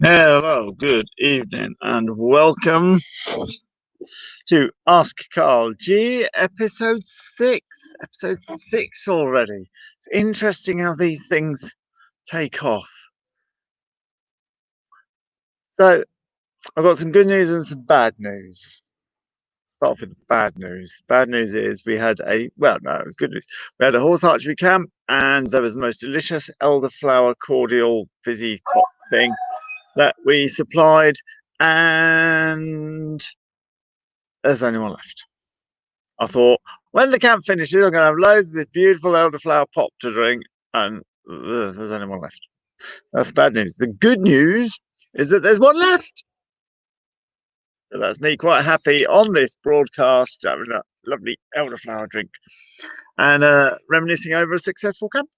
Hello, good evening, and welcome to Ask Karl G, episode 6. Episode 6 already. It's interesting how these things take off. So, I've got some good news and some bad news. Start with the bad news. Bad news is we had it was good news. We had a horse archery camp, and there was the most delicious elderflower cordial fizzy pop thing that we supplied, and there's only one left. I thought, when the camp finishes, I'm going to have loads of this beautiful elderflower pop to drink, and there's only one left. That's bad news. The good news is that there's one left. So that's me quite happy on this broadcast, having a lovely elderflower drink and reminiscing over a successful camp.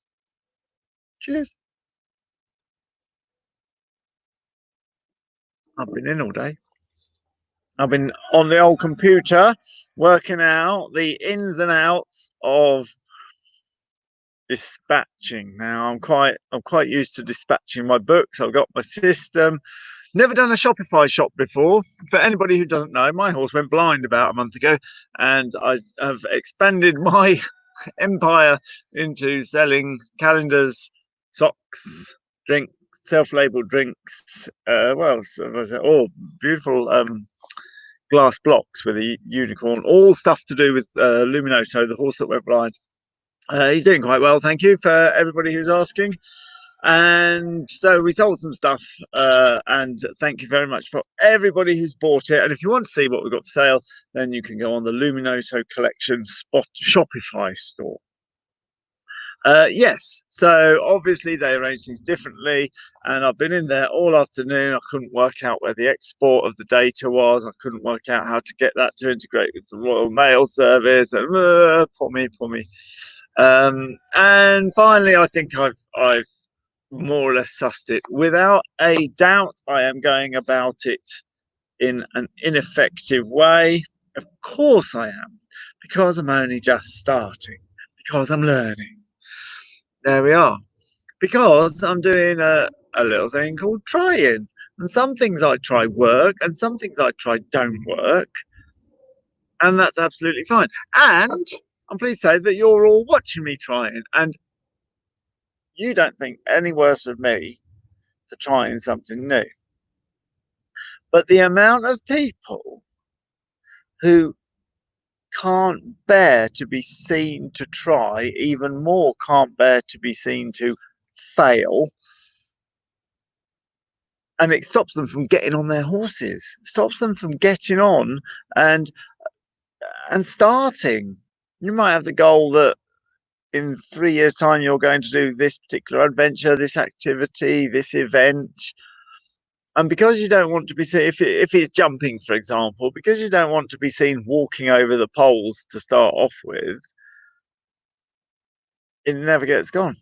Cheers. I've been in all day. I've been on the old computer working out the ins and outs of dispatching. Now I'm quite used to dispatching my books. I've got my system. Never done a Shopify shop before. For anybody who doesn't know, my horse went blind about a month ago, and I have expanded my empire into selling calendars, socks, drinks, self-labeled drinks. Beautiful glass blocks with a unicorn, all stuff to do with Luminoso, the horse that went blind. He's doing quite well, thank you for everybody who's asking. And so we sold some stuff, and thank you very much for everybody who's bought it. And if you want to see what we've got for sale, then you can go on the Luminoso Collection Shopify store. Yes, so obviously they arrange things differently, and I've been in there all afternoon. I couldn't work out where the export of the data was. I couldn't work out how to get that to integrate with the Royal Mail Service, and poor me. And finally, I think I've more or less sussed it. Without a doubt, I am going about it in an ineffective way. Of course I am, because I'm only just starting, because I'm learning. There we are. Because I'm doing a little thing called trying. And some things I try work, and some things I try don't work. And that's absolutely fine. And I'm pleased to say that you're all watching me trying. And you don't think any worse of me for trying something new. But the amount of people who can't bear to be seen to try, even more can't bear to be seen to fail, and it stops them from getting on their horses, stops them from getting on and starting. You might have the goal that in 3 years' time you're going to do this particular adventure, this activity, this event. And because you don't want to be seen, if it's jumping, for example, because you don't want to be seen walking over the poles to start off with, it never gets gone.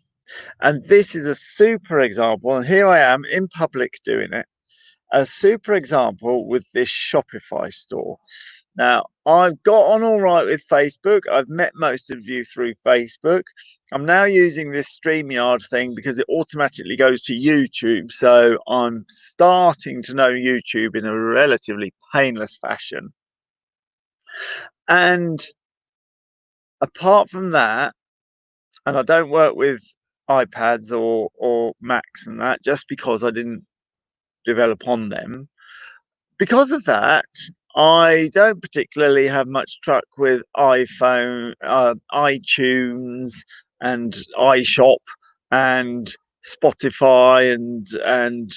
And this is a super example. And here I am in public doing it. A super example with this Shopify store. Now, I've got on all right with Facebook. I've met most of you through Facebook. I'm now using this StreamYard thing because it automatically goes to YouTube. So I'm starting to know YouTube in a relatively painless fashion. And apart from that, and I don't work with iPads or Macs and that just because I didn't develop on them. Because of that, I don't particularly have much truck with iPhone, iTunes, and iShop, and Spotify, and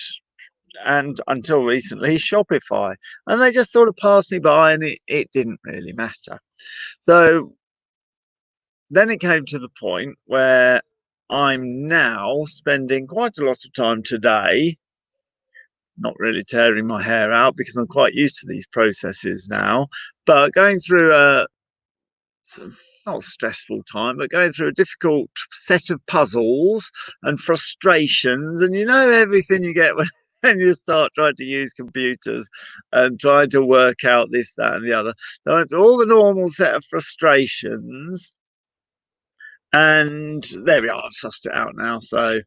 until recently Shopify, and they just sort of passed me by, and it didn't really matter. So then it came to the point where I'm now spending quite a lot of time today not really tearing my hair out because I'm quite used to these processes now, but going through not a stressful time, but going through a difficult set of puzzles and frustrations, and everything you get when you start trying to use computers and trying to work out this, that, and the other. So I went through all the normal set of frustrations, and there we are. I've sussed it out now, so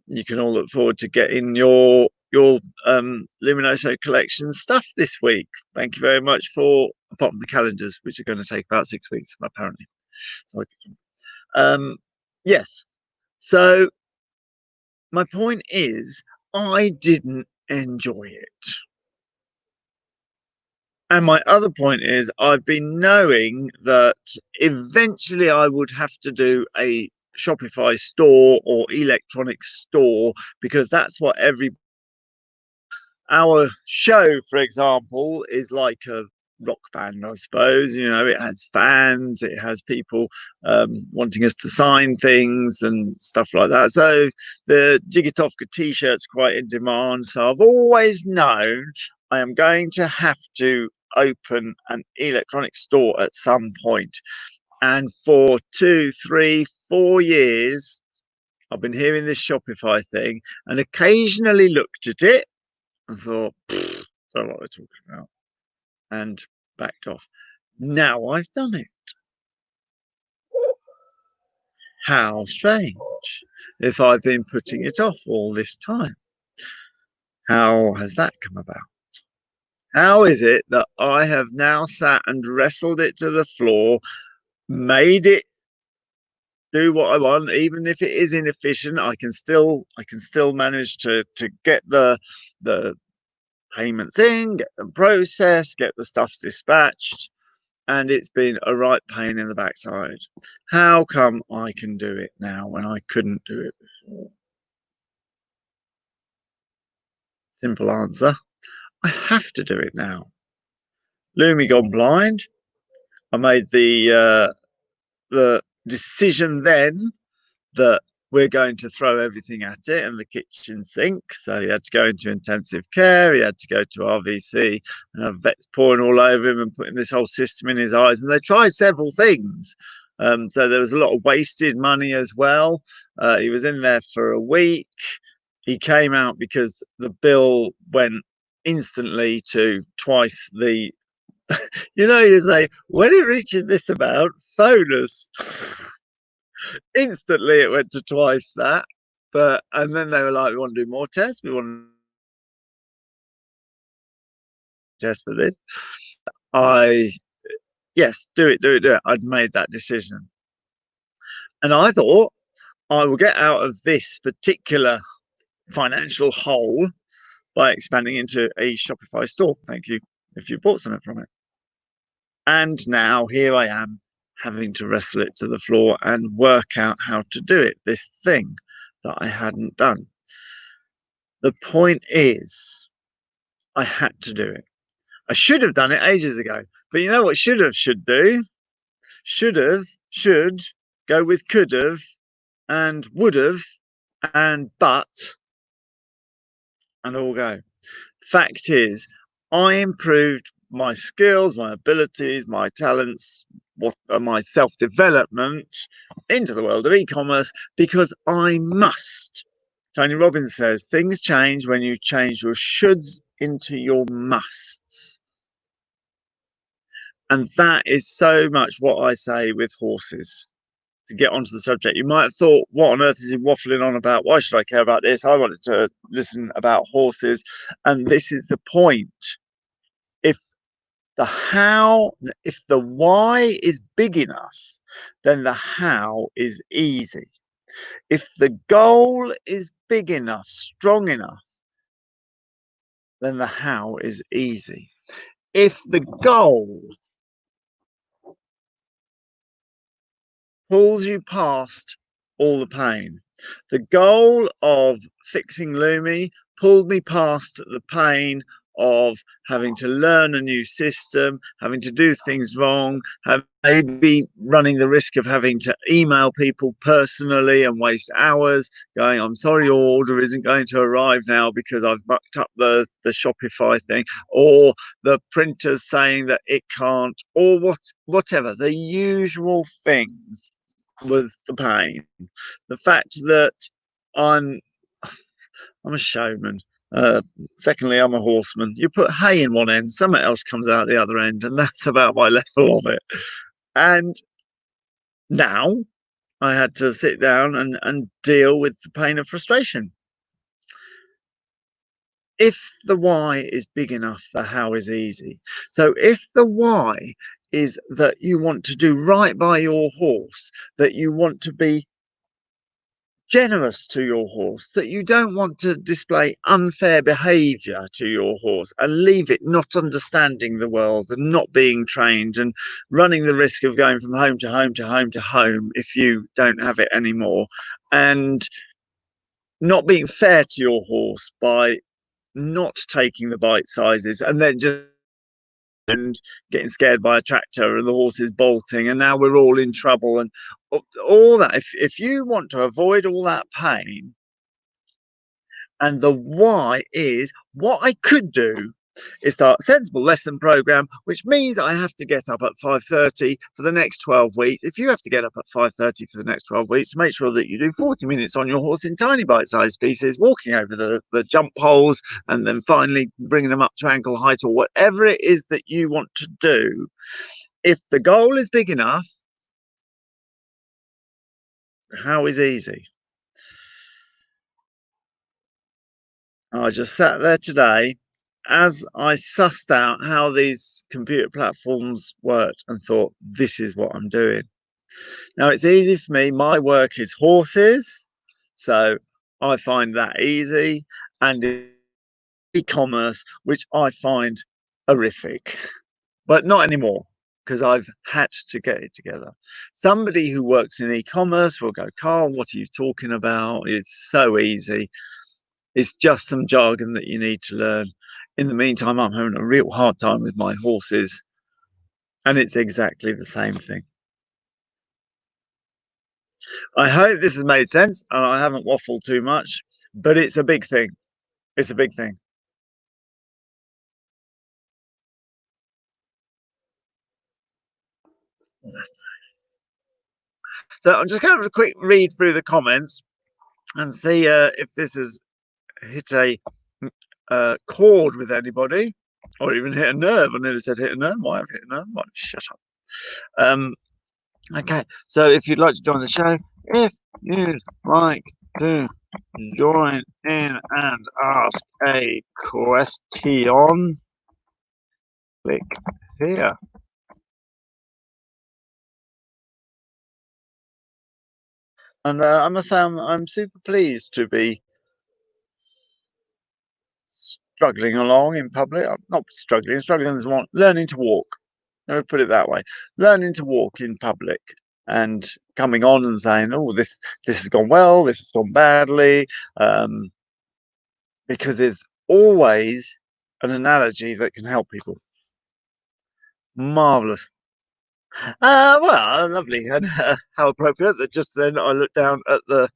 you can all look forward to getting your your Luminoso collection stuff this week. Thank you very much for, apart from the calendars, which are going to take about 6 weeks, apparently. So, yes. So my point is, I didn't enjoy it. And my other point is, I've been knowing that eventually I would have to do a Shopify store or electronic store, because that's what our show, for example, is like a rock band, I suppose. You know, it has fans, it has people wanting us to sign things and stuff like that. So the Jigitovka t-shirt's quite in demand. So I've always known I am going to have to open an electronic store at some point. And for 2, 3, 4 years, I've been hearing this Shopify thing and occasionally looked at it and thought, don't know what they're talking about, and backed off. Now I've done it. How strange if I've been putting it off all this time. How has that come about? How is it that I have now sat and wrestled it to the floor, made it do what I want, even if it is inefficient? I can still manage to get the payments in, get them processed, get the stuff dispatched, and it's been a right pain in the backside. How come I can do it now when I couldn't do it before? Simple answer: I have to do it now. Lumi gone blind. I made the decision then that we're going to throw everything at it and the kitchen sink. So he had to go into intensive care, he had to go to RVC, and have vets pouring all over him and putting this whole system in his eyes. And they tried several things. So there was a lot of wasted money as well. He was in there for a week. He came out because the bill went instantly to twice the, you say, when it reaches this amount, phone us. Instantly it went to twice that. But and then they were like, we want to do more tests, we want to test for this. Yes, do it. I'd made that decision. And I thought I will get out of this particular financial hole by expanding into a Shopify store. Thank you if you bought something from it. And now here I am, having to wrestle it to the floor and work out how to do it, this thing that I hadn't done. The point is, I had to do it. I should have done it ages ago. But you know what should do? Should go with could have and would have and but and all go. Fact is, I improved my skills, my abilities, my talents, my self-development into the world of e-commerce because I must. Tony Robbins says things change when you change your shoulds into your musts. And that is so much what I say with horses. To get onto the subject, you might have thought, what on earth is he waffling on about? Why should I care about this? I wanted to listen about horses. And this is the point. If if the why is big enough, then the how is easy. If the goal is big enough, strong enough, then the how is easy. If the goal pulls you past all the pain, the goal of fixing Lumi pulled me past the pain of having to learn a new system, having to do things wrong, maybe running the risk of having to email people personally and waste hours going, I'm sorry, your order isn't going to arrive now because I've mucked up the Shopify thing, or the printer's saying that it can't, or whatever, the usual things was the pain. The fact that I'm a showman. Secondly, I'm a horseman. You put hay in one end, something else comes out the other end, and that's about my level of it. And now I had to sit down and deal with the pain of frustration. if the why is big enough, the how is easy. So if the why is that you want to do right by your horse, that you want to be generous to your horse, that you don't want to display unfair behavior to your horse and leave it not understanding the world and not being trained and running the risk of going from home to home to home to home if you don't have it anymore, and not being fair to your horse by not taking the bite sizes and then just and getting scared by a tractor and the horse is bolting and now we're all in trouble and all that. If you want to avoid all that pain, and the why is what I could do is start a sensible lesson program, which means I have to get up at 5:30 for the next 12 weeks. If you have to get up at 5:30 for the next 12 weeks, make sure that you do 40 minutes on your horse in tiny bite-sized pieces, walking over the jump holes and then finally bringing them up to ankle height or whatever it is that you want to do. If the goal is big enough, how is easy? I just sat there today as I sussed out how these computer platforms worked and thought, this is what I'm doing. Now, it's easy for me. My work is horses. So I find that easy. And e-commerce, which I find horrific, but not anymore because I've had to get it together. Somebody who works in e-commerce will go, Karl, what are you talking about? It's so easy. It's just some jargon that you need to learn. In the meantime, I'm having a real hard time with my horses, and it's exactly the same thing. I hope this has made sense and I haven't waffled too much, but it's a big thing. It's a big thing. So I'm just going to have a quick read through the comments and see if this has hit a chord with anybody or even hit a nerve. I nearly said hit a nerve. Why have hit a nerve? Why? Shut up. Okay, so if you'd like to join the show, if you'd like to join in and ask a question, click here. And I must say, I'm super pleased to be struggling along in public. I'm not struggling is one, learning to walk. Let me put it that way. Learning to walk in public and coming on and saying, oh, this has gone well, this has gone badly. Because there's always an analogy that can help people. Marvelous. Well, lovely, and how appropriate that just then I looked down at the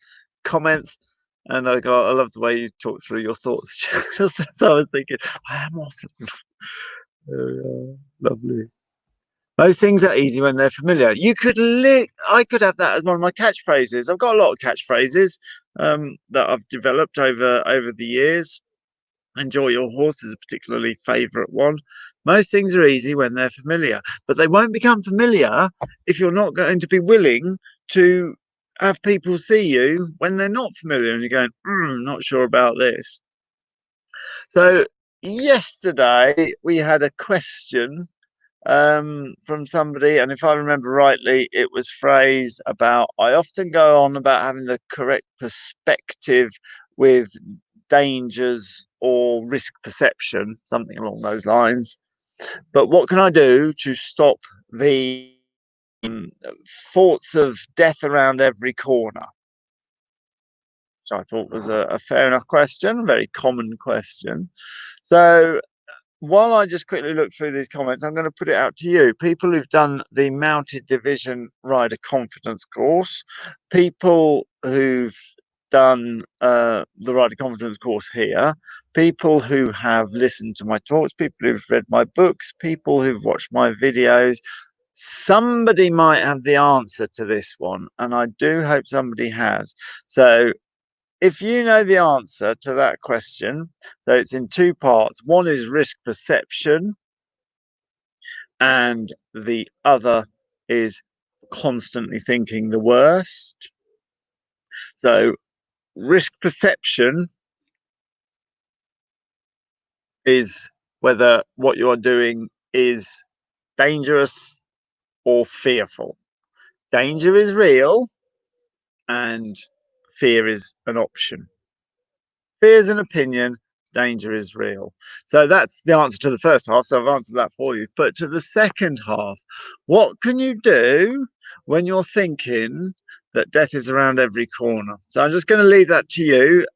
comments and I love the way you talk through your thoughts. Just as I was thinking, I am waffling. Lovely. Most things are easy when they're familiar. I could have that as one of my catchphrases. I've got a lot of catchphrases that I've developed over the years. Enjoy your horse is a particularly favourite one. Most things are easy when they're familiar, but they won't become familiar if you're not going to be willing to have people see you when they're not familiar and you're going, not sure about this. So yesterday we had a question from somebody, and if I remember rightly, it was phrased about I often go on about having the correct perspective with dangers or risk perception, something along those lines. But what can I do to stop the thoughts of death around every corner? Which I thought was a fair enough question, a very common question. So while I just quickly look through these comments, I'm going to put it out to you. People who've done the Mounted Division Rider Confidence course, people who've done the Rider Confidence course here, people who have listened to my talks, people who've read my books, people who've watched my videos. Somebody might have the answer to this one, and I do hope somebody has. So if you know the answer to that question, so it's in two parts. One is risk perception, and the other is constantly thinking the worst. So, risk perception is whether what you are doing is dangerous or fearful. Danger is real and fear is an option. Fear is an opinion, danger is real. So that's the answer to the first half. So I've answered that for you. But to the second half, what can you do when you're thinking that death is around every corner? So I'm just going to leave that to you.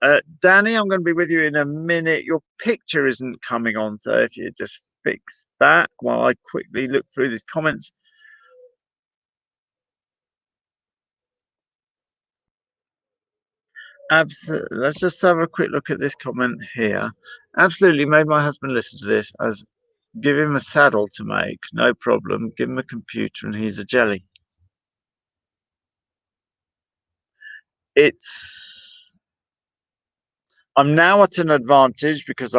Danny, I'm going to be with you in a minute. Your picture isn't coming on. So if you just fix that while I quickly look through these comments. Absolutely. Let's just have a quick look at this comment here. Absolutely made my husband listen to this as give him a saddle to make, no problem. Give him a computer and he's a jelly. It's I'm now at an advantage because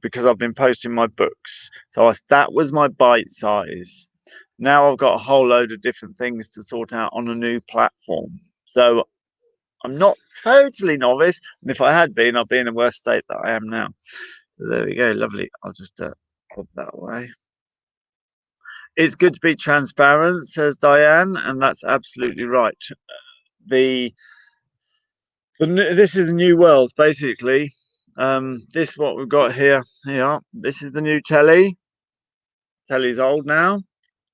because I've been posting my books. So that was my bite size. Now I've got a whole load of different things to sort out on a new platform. So I'm not totally novice, and if I had been, I'd be in a worse state than I am now. So there we go, lovely. I'll just put that away. It's good to be transparent, says Diane, and that's absolutely right. This is a new world, basically. This what we've got here. Here, this is the new telly. Telly's old now,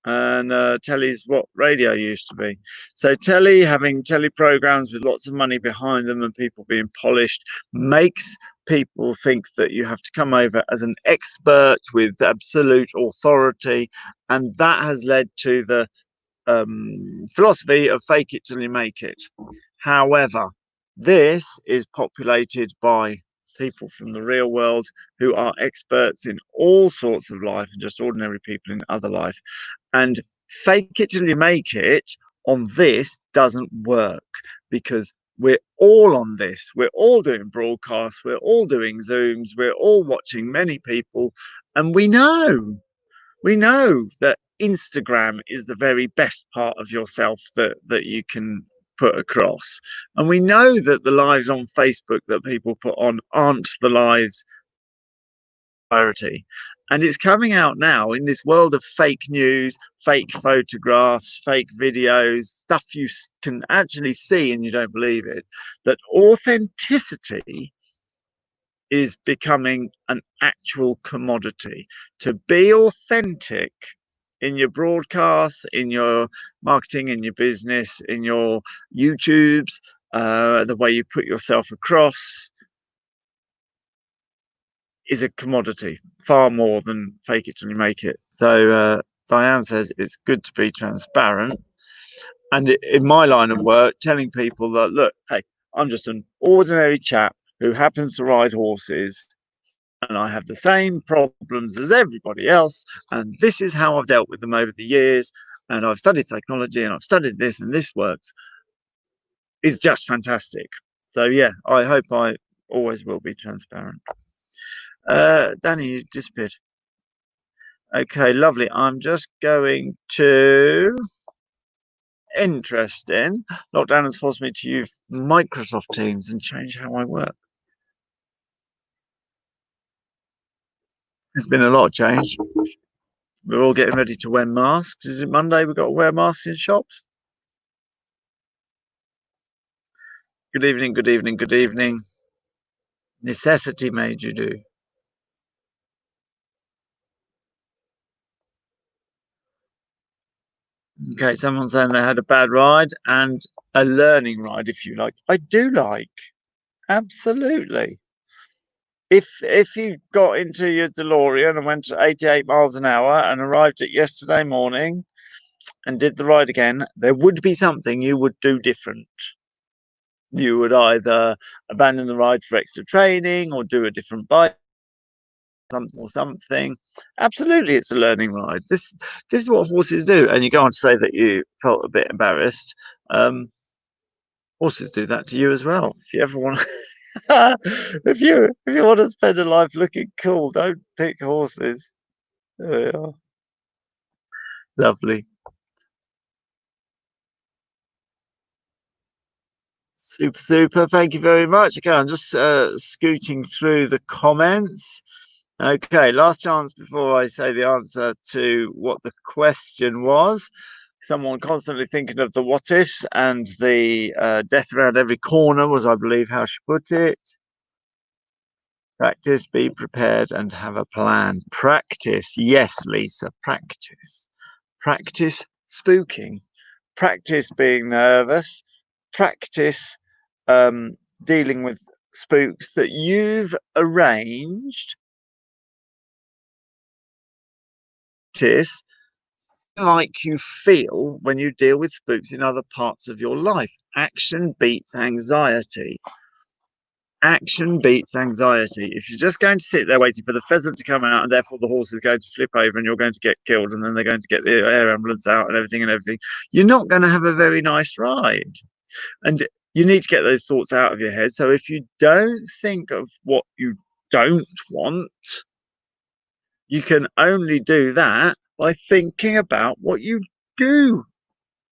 and telly's what radio used to be. So telly, having telly programs with lots of money behind them and people being polished, makes people think that you have to come over as an expert with absolute authority, and that has led to the philosophy of fake it till you make it. However, this is populated by people from the real world who are experts in all sorts of life and just ordinary people in other life. And fake it till you make it on this doesn't work because we're all on this. We're all doing broadcasts. We're all doing Zooms. We're all watching many people. And we know that Instagram is the very best part of yourself that you can put across. And we know that the lives on Facebook that people put on aren't the lives priority. And it's coming out now in this world of fake news, fake photographs, fake videos, stuff you can actually see and you don't believe it, that authenticity is becoming an actual commodity. To be authentic in your broadcasts, in your marketing, in your business, in your YouTubes, the way you put yourself across is a commodity, far more than fake it till you make it. So Diane says it's good to be transparent. And in my line of work, telling people that, look, hey, I'm just an ordinary chap who happens to ride horses and I have the same problems as everybody else. And this is how I've dealt with them over the years. And I've studied psychology and I've studied this and this works. Is just fantastic. So, yeah, I hope I always will be transparent. Danny, you disappeared. Okay, lovely. I'm just going to. Interesting. Lockdown has forced me to use Microsoft Teams and change how I work. There's been a lot of change. We're all getting ready to wear masks. Is it Monday we've got to wear masks in shops? Good evening, good evening, good evening. Necessity made you do. Okay, someone's saying they had a bad ride and a learning ride, if you like. I do like. Absolutely. If you got into your DeLorean and went to 88 miles an hour and arrived at yesterday morning and did the ride again, there would be something you would do different. You would either abandon the ride for extra training or do a different bike or something. Absolutely, it's a learning ride. This is what horses do. And you go on to say that you felt a bit embarrassed. Horses do that to you as well. If you ever want to, if you want to spend a life looking cool, don't pick horses. There we are. Lovely. Super, super. Thank you very much. Okay, I'm just scooting through the comments. Okay, last chance before I say the answer to what the question was. Someone constantly thinking of the what ifs and the death around every corner was, I believe, how she put it. Practice, be prepared, and have a plan. Practice, yes, Lisa, practice. Practice spooking. Practice being nervous. Practice dealing with spooks that you've arranged. Practice like you feel when you deal with spooks in other parts of your life. Action beats anxiety. Action beats anxiety. If you're just going to sit there waiting for the pheasant to come out and therefore the horse is going to flip over and you're going to get killed and then they're going to get the air ambulance out and everything, you're not going to have a very nice ride. And you need to get those thoughts out of your head. So if you don't think of what you don't want, you can only do that by thinking about what you do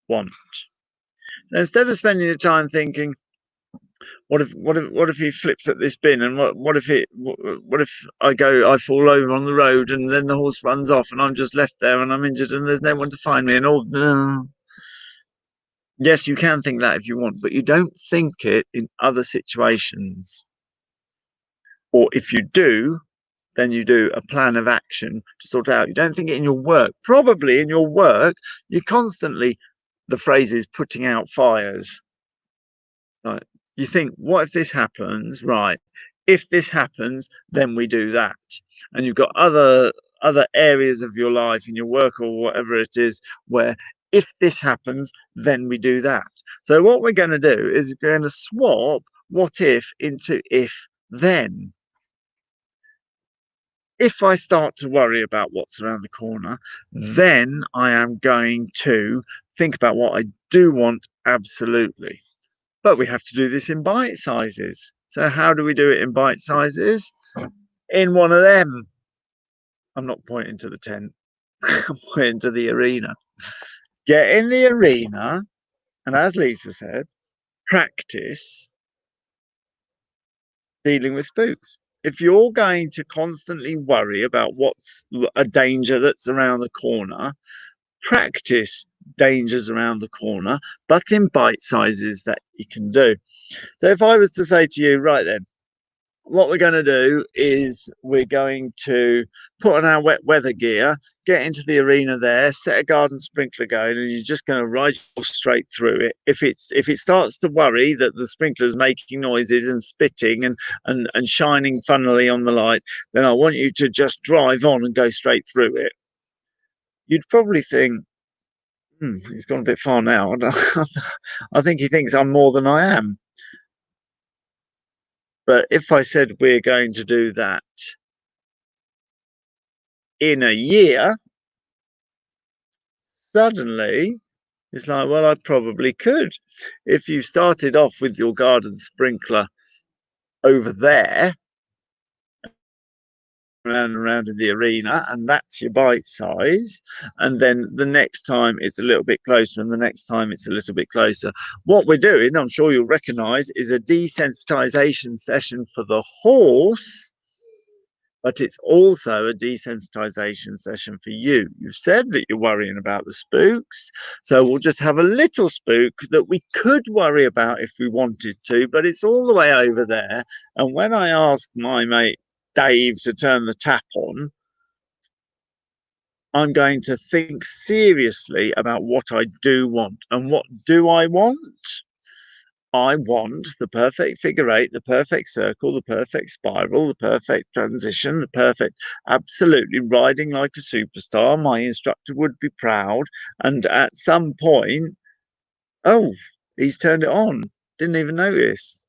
want. And instead of spending your time thinking, what if he flips at this bin, and what if I fall over on the road and then the horse runs off and I'm just left there and I'm injured and there's no one to find me and all. Yes, you can think that if you want, but you don't think it in other situations. Or if you do, then you do a plan of action to sort out. You don't think it in your work. Probably in your work, you're constantly, the phrase is putting out fires. Right. You think, what if this happens? Right. If this happens, then we do that. And you've got other areas of your life in your work or whatever it is where if this happens, then we do that. So what we're going to do is we're going to swap what if into if then. If I start to worry about what's around the corner, then I am going to think about what I do want absolutely. But we have to do this in bite sizes. So how do we do it in bite sizes? In one of them. I'm not pointing to the tent. I'm pointing to the arena. Get in the arena, and as Lisa said, practice dealing with spooks. If you're going to constantly worry about what's a danger that's around the corner, practice dangers around the corner, but in bite sizes that you can do. So if I was to say to you, right then, what we're going to do is we're going to put on our wet weather gear, get into the arena there, set a garden sprinkler going, and you're just going to ride straight through it. If it starts to worry that the sprinkler's making noises and spitting and shining funnily on the light, then I want you to just drive on and go straight through it. You'd probably think, he's gone a bit far now. I think he thinks I'm more than I am. But if I said we're going to do that in a year, suddenly it's like, well, I probably could. If you started off with your garden sprinkler over there, around and around in the arena, and that's your bite size, and then the next time it's a little bit closer, and the next time it's a little bit closer. What we're doing, I'm sure you'll recognize, is a desensitization session for the horse, but it's also a desensitization session for you. You've said that you're worrying about the spooks, so we'll just have a little spook that we could worry about if we wanted to, but it's all the way over there. And when I ask my mate Dave to turn the tap on, I'm going to think seriously about what I do want. And what do I want? I want the perfect figure eight, the perfect circle, the perfect spiral, the perfect transition, the perfect, absolutely riding like a superstar. My instructor would be proud. And at some point, oh, he's turned it on. Didn't even notice.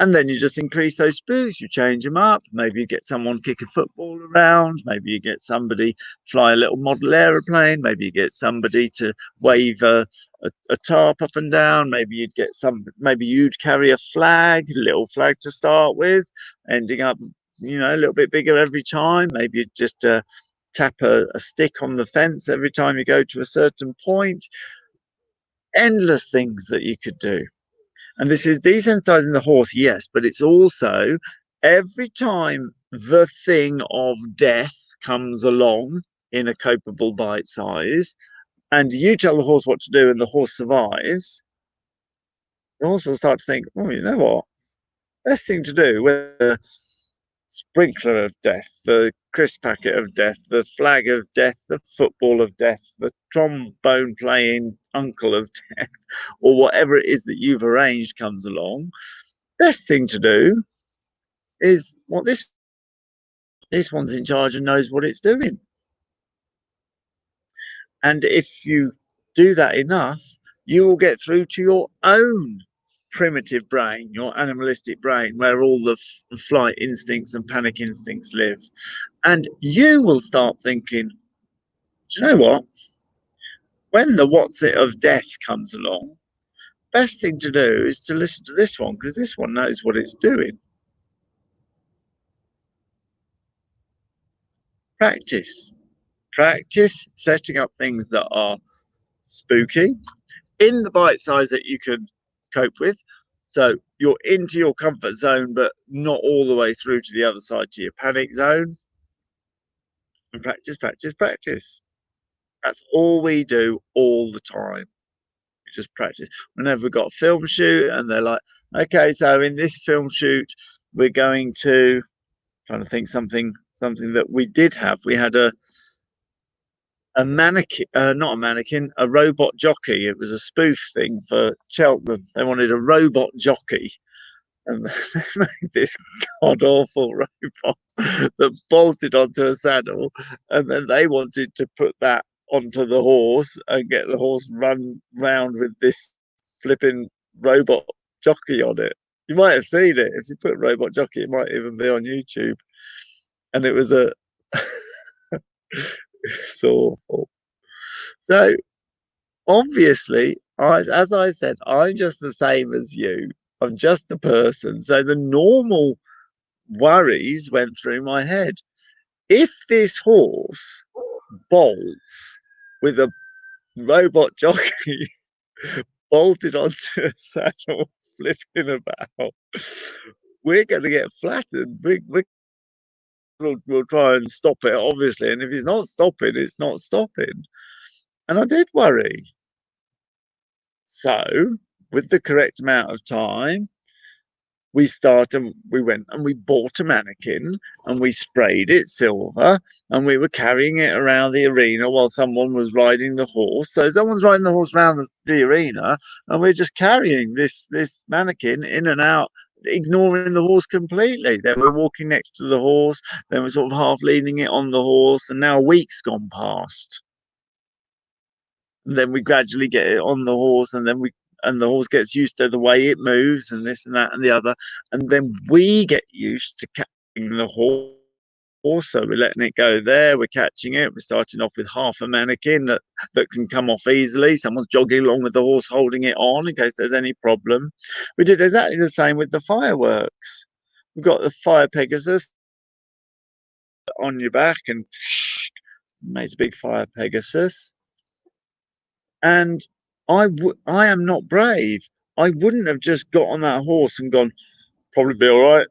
And then you just increase those spooks, you change them up. Maybe you get someone kick a football around. Maybe you get somebody fly a little model aeroplane. Maybe you get somebody to wave a tarp up and down. Maybe you'd carry a flag, a little flag to start with, ending up, a little bit bigger every time. Maybe you'd just tap a stick on the fence every time you go to a certain point. Endless things that you could do. And this is desensitizing the horse, yes, but it's also every time the thing of death comes along in a copable bite size, and you tell the horse what to do and the horse survives, the horse will start to think, oh, you know what? Best thing to do with the sprinkler of death, the crisp packet of death, the flag of death, the football of death, the trombone playing uncle of death, or whatever it is that you've arranged comes along. Best thing to do is what this one's in charge and knows what it's doing. And if you do that enough, you will get through to your own primitive brain, your animalistic brain, where all the flight instincts and panic instincts live. And you will start thinking, do you know what? When the what's it of death comes along, best thing to do is to listen to this one because this one knows what it's doing. Practice. Practice setting up things that are spooky in the bite size that you can cope with. So you're into your comfort zone, but not all the way through to the other side to your panic zone. And practice, practice, practice. That's all we do all the time. We just practice. Whenever we've got a film shoot and they're like, okay, so in this film shoot, we're going to trying to think something that we did have. We had a mannequin, not a mannequin, a robot jockey. It was a spoof thing for Cheltenham. They wanted a robot jockey, and they made this god awful robot that bolted onto a saddle, and then they wanted to put that onto the horse and get the horse run round with this flipping robot jockey on it. You might have seen it if you put robot jockey. It might even be on YouTube, and it was a so awful. So obviously, as I said, I'm just the same as you. I'm just a person. So the normal worries went through my head. If this horse bolts with a robot jockey bolted onto a saddle, flipping about, we're going to get flattened. We'll try and stop it, obviously. And if he's not stopping, it's not stopping. And I did worry. So, with the correct amount of time, we went and we bought a mannequin and we sprayed it silver and we were carrying it around the arena while someone was riding the horse. So someone's riding the horse around the arena and we're just carrying this mannequin in and out, ignoring the horse completely. Then we're walking next to the horse, then we're sort of half leaning it on the horse, and now a week's gone past. And then we gradually get it on the horse, and the horse gets used to the way it moves and this and that and the other, and then we get used to catching the horse. Also, we're letting it go there, we're catching it, we're starting off with half a mannequin that can come off easily. Someone's jogging along with the horse holding it on in case there's any problem. We did exactly the same with the fireworks. We've got the fire Pegasus on your back and makes a big fire Pegasus. And I am not brave. I wouldn't have just got on that horse and gone, probably be all right,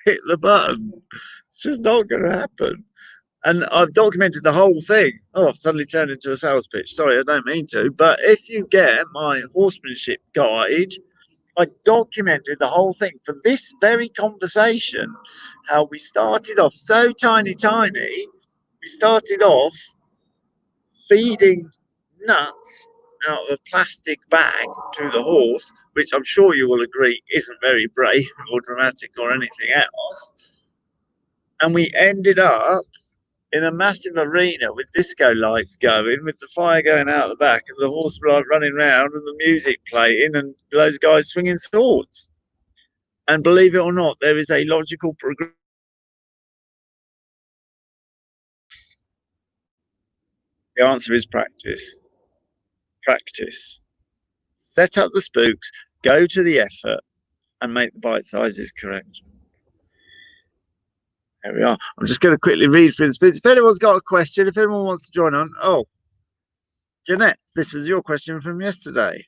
hit the button. It's just not going to happen. And I've documented the whole thing. Oh, I've suddenly turned into a sales pitch. Sorry, I don't mean to. But if you get my horsemanship guide, I documented the whole thing for this very conversation. How we started off so tiny. We started off feeding nuts out of a plastic bag to the horse, which I'm sure you will agree isn't very brave or dramatic or anything else. And we ended up in a massive arena with disco lights going, with the fire going out the back, and the horse running around, and the music playing, and those guys swinging swords. And believe it or not, there is a logical progression. The answer is practice. Practice. Set up the spooks, go to the effort, and make the bite sizes correct. There we are. I'm just going to quickly read through the speech. If anyone's got a question, if anyone wants to join on, oh, Jeanette, this was your question from yesterday.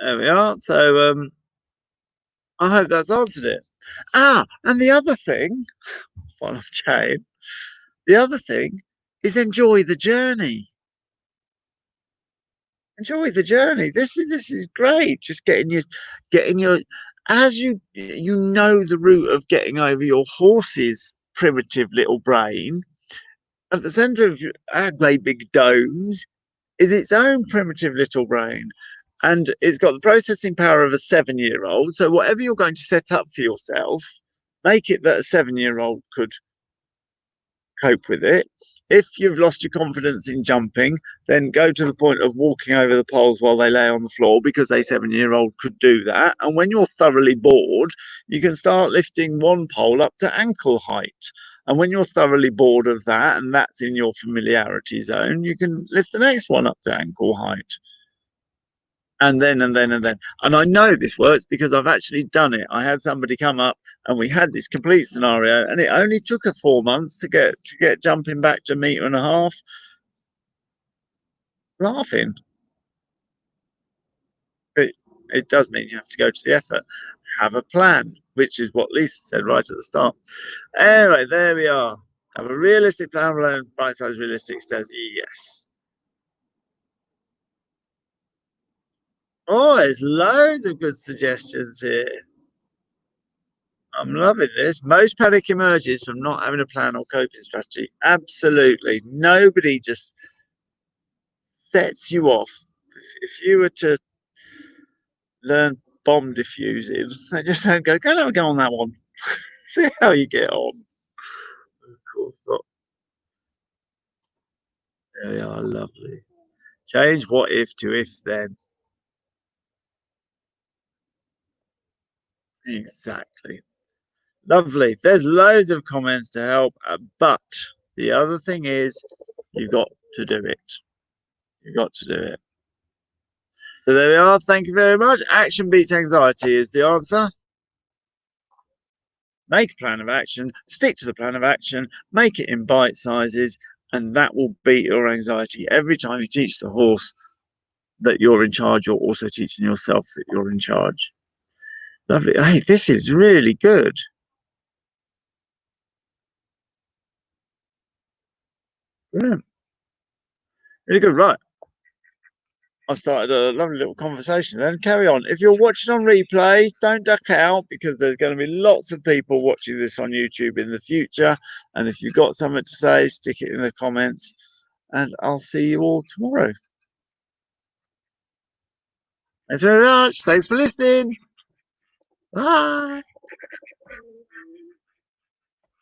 There we are. So I hope that's answered it. And the other thing, while I'm chatting, the other thing is enjoy the journey. Enjoy the journey. This is great. Just getting your as you know the route of getting over your horse's primitive little brain. At the centre of our great big domes is its own primitive little brain. And it's got the processing power of a 7-year-old. So whatever you're going to set up for yourself, make it that a 7-year-old could cope with it. If you've lost your confidence in jumping, then go to the point of walking over the poles while they lay on the floor, because a 7-year-old could do that. And when you're thoroughly bored, you can start lifting one pole up to ankle height. And when you're thoroughly bored of that, and that's in your familiarity zone, you can lift the next one up to ankle height. And then. And I know this works because I've actually done it. I had somebody come up and we had this complete scenario, and it only took her 4 months to get jumping back to 1.5 meters. Laughing. It does mean you have to go to the effort. Have a plan, which is what Lisa said right at the start. Anyway, there we are. Have a realistic plan, bite size realistic says yes. Oh, there's loads of good suggestions here. I'm loving this. Most panic emerges from not having a plan or coping strategy. Absolutely. Nobody just sets you off. If you were to learn bomb diffusing, they just don't go on that one. See how you get on. Of course not. There we are, lovely. Change what if to if then. Exactly. Lovely. There's loads of comments to help, but the other thing is you've got to do it. You've got to do it. So there we are. Thank you very much. Action beats anxiety is the answer. Make a plan of action, stick to the plan of action, make it in bite sizes, and that will beat your anxiety. Every time you teach the horse that you're in charge, you're also teaching yourself that you're in charge. Lovely. Hey, this is really good. Brilliant. Really good. Right. I started a lovely little conversation then. Carry on. If you're watching on replay, don't duck out, because there's going to be lots of people watching this on YouTube in the future. And if you've got something to say, stick it in the comments, and I'll see you all tomorrow. Thanks very much. Thanks for listening. Bye.